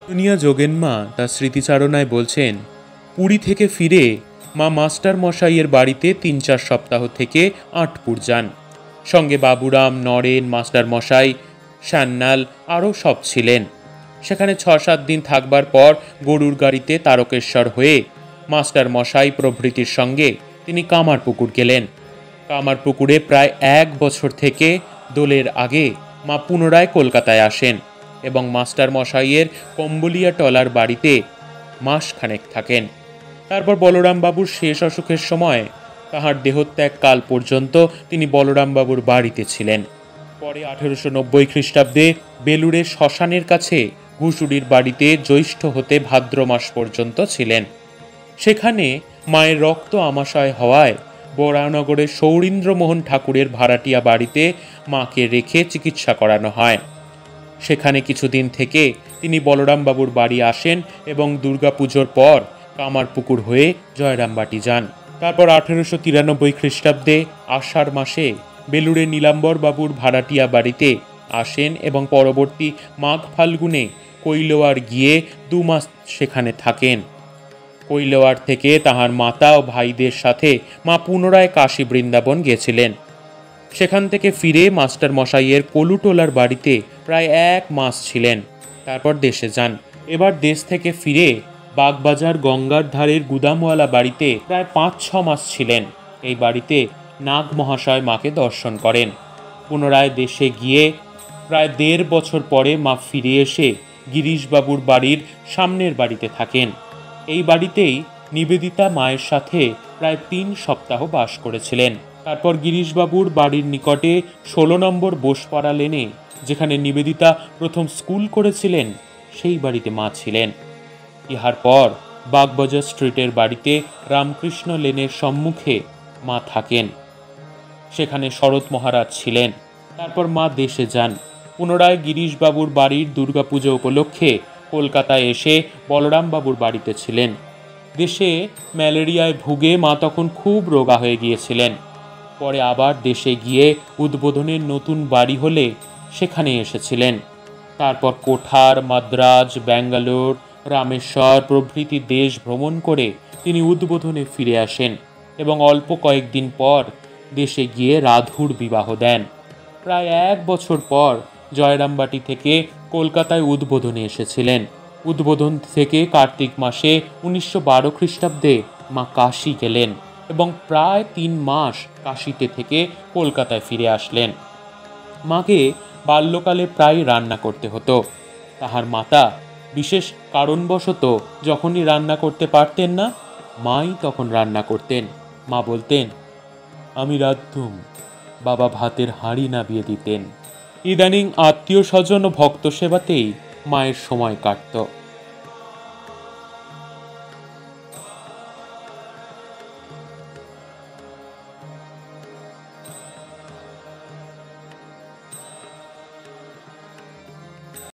দুনিয়া যোগেনমা তার স্মৃতিচারণায় বলছেন, পুরী থেকে ফিরে মা মাস্টার মশাইয়ের বাড়িতে ৩-৪ সপ্তাহ থেকে আঁটপুর যান। সঙ্গে বাবুরাম, নরেন, মাস্টার মশাই, সান্যাল আরও সব ছিলেন। সেখানে ৬-৭ দিন থাকবার পর গরুর গাড়িতে তারকেশ্বর হয়ে মাস্টার মশাই প্রভৃতির সঙ্গে তিনি কামারপুকুর গেলেন। কামারপুকুরে প্রায় ১ বছর থেকে দোলের আগে মা পুনরায় কলকাতায় আসেন এবং মাস্টার মশাইয়ের কম্বলিয়া টলার বাড়িতে মাসখানেক থাকেন। তারপর বলরামবাবুর শেষ অসুখের সময় তাহার দেহত্যাগ কাল পর্যন্ত তিনি বলরামবাবুর বাড়িতে ছিলেন। পরে ১৮৯০ খ্রিস্টাব্দে বেলুড়ের শ্মশানের কাছে ঘুষুরির বাড়িতে জ্যৈষ্ঠ হতে ভাদ্র মাস পর্যন্ত ছিলেন। সেখানে মায়ের রক্ত আমাশয় হওয়ায় বরানগরের সৌরীন্দ্রমোহন ঠাকুরের ভাড়াটিয়া বাড়িতে মাকে রেখে চিকিৎসা করানো হয়। সেখানে কিছুদিন থেকে তিনি বলরামবাবুর বাড়ি আসেন এবং দুর্গাপুজোর পর কামারপুকুর হয়ে জয়রামবাটি যান। তারপর ১৮৯৩ খ্রিস্টাব্দে আষাঢ় মাসে বেলুড়ে নীলাম্বর বাবুর ভাড়াটিয়া বাড়িতে আসেন এবং পরবর্তী মাঘ ফাল্গুনে কৈলোয়ার গিয়ে ২ মাস সেখানে থাকেন। কৈলোয়ার থেকে তাহার মাতা ও ভাইদের সাথে মা পুনরায় কাশী বৃন্দাবন গেছিলেন। সেখান থেকে ফিরে মাস্টার মশাইয়ের কলুটোলার বাড়িতে প্রায় ১ মাস ছিলেন। তারপর দেশে যান। এবার দেশ থেকে ফিরে বাগবাজার গঙ্গার ধারের গুদামওয়ালা বাড়িতে প্রায় ৫-৬ মাস ছিলেন। এই বাড়িতে নাগ মহাশয় মাকে দর্শন করেন। পুনরায় দেশে গিয়ে প্রায় ১.৫ বছর পরে মা ফিরে এসে গিরিশবাবুর বাড়ির সামনের বাড়িতে থাকেন। এই বাড়িতেই নিবেদিতা মায়ের সাথে প্রায় ৩ সপ্তাহ বাস করেছিলেন। তারপর গিরিশবাবুর বাড়ির নিকটে ১৬ নম্বর বোসপাড়া লেনে, যেখানে নিবেদিতা প্রথম স্কুল করেছিলেন, সেই বাড়িতে মা ছিলেন। ইহার পর বাগবাজার স্ট্রিটের বাড়িতে রামকৃষ্ণ লেনের সম্মুখে মা থাকেন। সেখানে শরৎ মহারাজ ছিলেন। তারপর মা দেশে যান। পুনরায় গিরিশবাবুর বাড়ির দুর্গাপুজো উপলক্ষে কলকাতায় এসে বলরামবাবুর বাড়িতে ছিলেন। দেশে ম্যালেরিয়ায় ভুগে মা তখন খুব রোগা হয়ে গিয়েছিলেন। পরে আবার দেশে গিয়ে উদ্বোধনের নতুন বাড়ি হলে সেখানে এসেছিলেন। তারপর কোঠার, মাদ্রাজ, ব্যাঙ্গালোর, রামেশ্বর প্রভৃতি দেশ ভ্রমণ করে তিনি উদ্বোধনে ফিরে আসেন এবং অল্প কয়েকদিন পর দেশে গিয়ে রাধুর বিবাহ দেন। প্রায় ১ বছর পর জয়রামবাটি থেকে কলকাতায় উদ্বোধনে এসেছিলেন। উদ্বোধন থেকে কার্তিক মাসে ১৯১২ খ্রিস্টাব্দে মা কাশী গেলেন এবং প্রায় ৩ মাস কাশীতে থেকে কলকাতায় ফিরে আসলেন। মাকে বাল্যকালে প্রায় রান্না করতে হতো। তাহার মাতা বিশেষ কারণবশত যখনই রান্না করতে পারতেন না, মাই তখন রান্না করতেন। মা বলতেন, আমি রাঁধতুম, বাবা ভাতের হাঁড়ি নামিয়ে দিতেন। ইদানিং আত্মীয় স্বজন ও ভক্ত সেবাতেই মায়ের সময় কাটত।